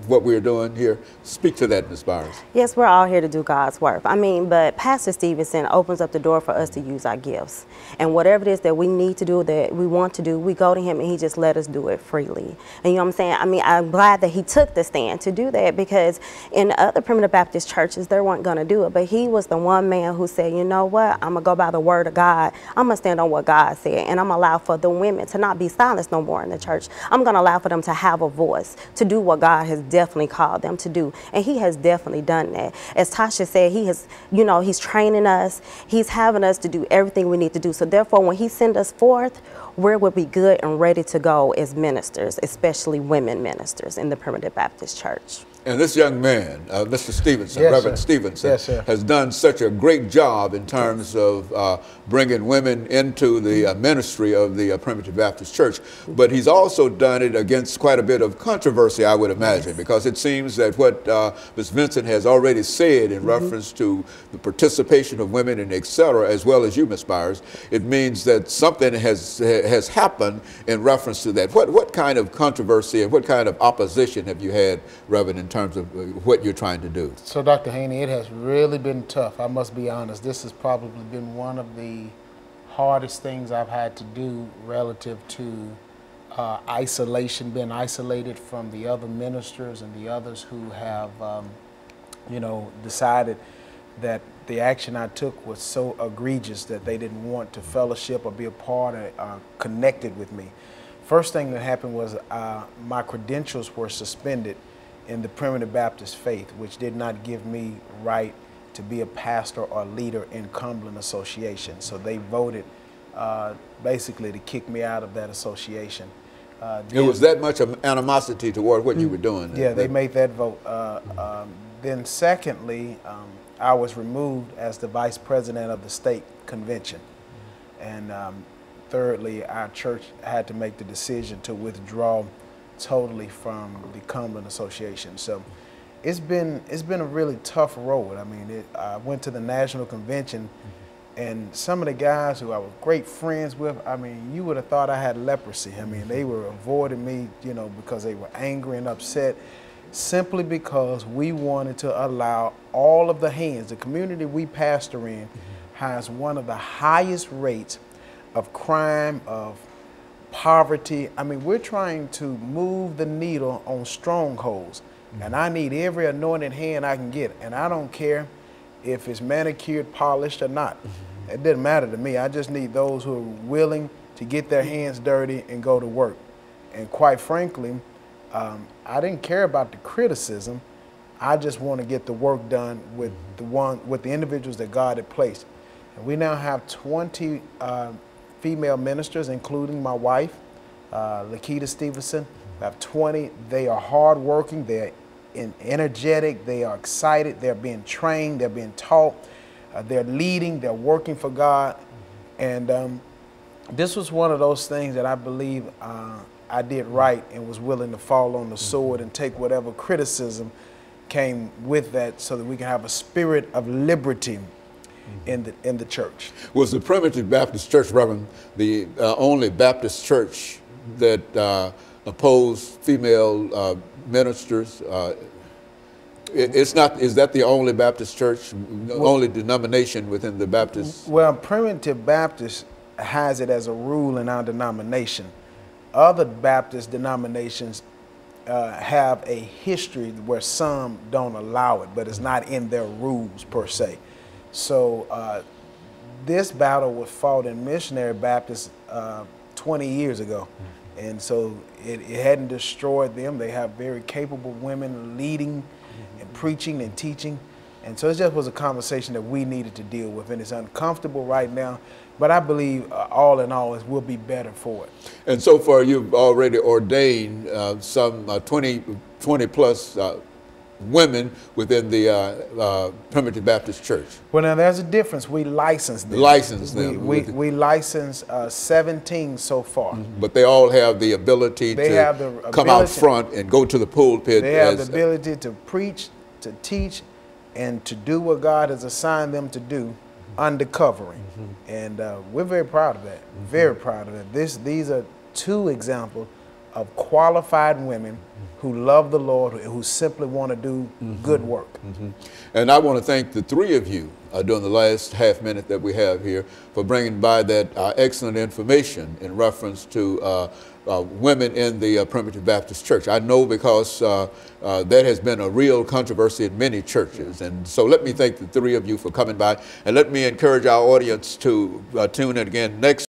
what we're doing here? Speak to that, Ms. Byers. Yes, we're all here to do God's work. I mean, but Pastor Stevenson opens up the door for us to use our gifts. And whatever it is that we need to do, that we want to do, we go to him and he just let us do it freely. And you know what I'm saying? I mean, I'm glad that he took the stand to do that, because in other Primitive Baptist churches, they weren't going to do it. But he was the one man who said, you know what? I'm going to go by the word of God. I'm going to stand on what God said. And I'm going to allow for the women to not be silenced no more in the church. I'm going to allow for them to have a voice, to do what God has definitely called them to do. And he has definitely done that. As Tasha said, he has, you know, he's training us. He's having us to do everything we need to do. So therefore, when he sends us forth, we will be good and ready to go as ministers, especially women ministers in the Primitive Baptist Church. And this young man, Mr. Stevenson, Yes, Reverend sir. Stevenson, Yes, sir. has done such a great job in terms of bringing women into the ministry of the Primitive Baptist Church. But he's also done it against quite a bit of controversy, I would imagine, because it seems that what Ms. Vincent has already said in reference to the participation of women and et cetera, as well as you, Ms. Byers, it means that something has happened in reference to that. What kind of controversy and what kind of opposition have you had, Reverend, in terms of what you're trying to do? So, Dr. Haney, it has really been tough. I must be honest. This has probably been one of the hardest things I've had to do relative to isolation, being isolated from the other ministers and the others who have, you know, decided that the action I took was so egregious that they didn't want to fellowship or be a part or connected with me. First thing that happened was my credentials were suspended in the Primitive Baptist faith, which did not give me right to be a pastor or leader in Cumberland Association. So they voted basically to kick me out of that association. It was that much of animosity toward what you were doing. Yeah, they made that vote. Then secondly, I was removed as the vice president of the state convention. And thirdly, our church had to make the decision to withdraw totally from the Cumberland Association. So it's been a really tough road. I mean, I went to the national convention, and some of the guys who I was great friends with, I mean, you would have thought I had leprosy. I mean, they were avoiding me, you know, because they were angry and upset, simply because we wanted to allow all of the hands. The community we pastor in has one of the highest rates of crime, of poverty. I mean, we're trying to move the needle on strongholds, and I need every anointed hand I can get. And I don't care if it's manicured, polished or not. It doesn't matter to me. I just need those who are willing to get their hands dirty and go to work. And quite frankly, I didn't care about the criticism. I just want to get the work done with the individuals that God had placed. And we now have 20 female ministers, including my wife, Lakita Stevenson. We have 20. They are hardworking. They're energetic. They are excited. They're being trained. They're being taught. They're leading. They're working for God. And this was one of those things that I believe I did right and was willing to fall on the sword and take whatever criticism came with that, so that we can have a spirit of liberty in the church. Was the Primitive Baptist Church, Reverend, the only Baptist church that opposed female ministers? It's not. Is that the only Baptist church, only denomination within the Baptist? Well, Primitive Baptist has it as a rule in our denomination. Other Baptist denominations have a history where some don't allow it, but it's not in their rules per se. So this battle was fought in Missionary Baptist 20 years ago. And so it hadn't destroyed them. They have very capable women leading and preaching and teaching. And so it just was a conversation that we needed to deal with. And it's uncomfortable right now, but I believe all in all, it will be better for it. And so far, you've already ordained some 20 plus women within the Primitive Baptist Church. Well, now there's a difference. We license them. License them. We license 17 so far. But they all have the ability to come out front and go to the pulpit. They have the ability to preach, to teach, and to do what God has assigned them to do under covering. And we're very proud of that. Very proud of that. These are two examples of qualified women who love the Lord, who simply want to do good work. And I want to thank the three of you during the last half minute that we have here for bringing by that excellent information in reference to women in the Primitive Baptist Church. I know because that has been a real controversy in many churches. And so let me thank the three of you for coming by, and let me encourage our audience to tune in again next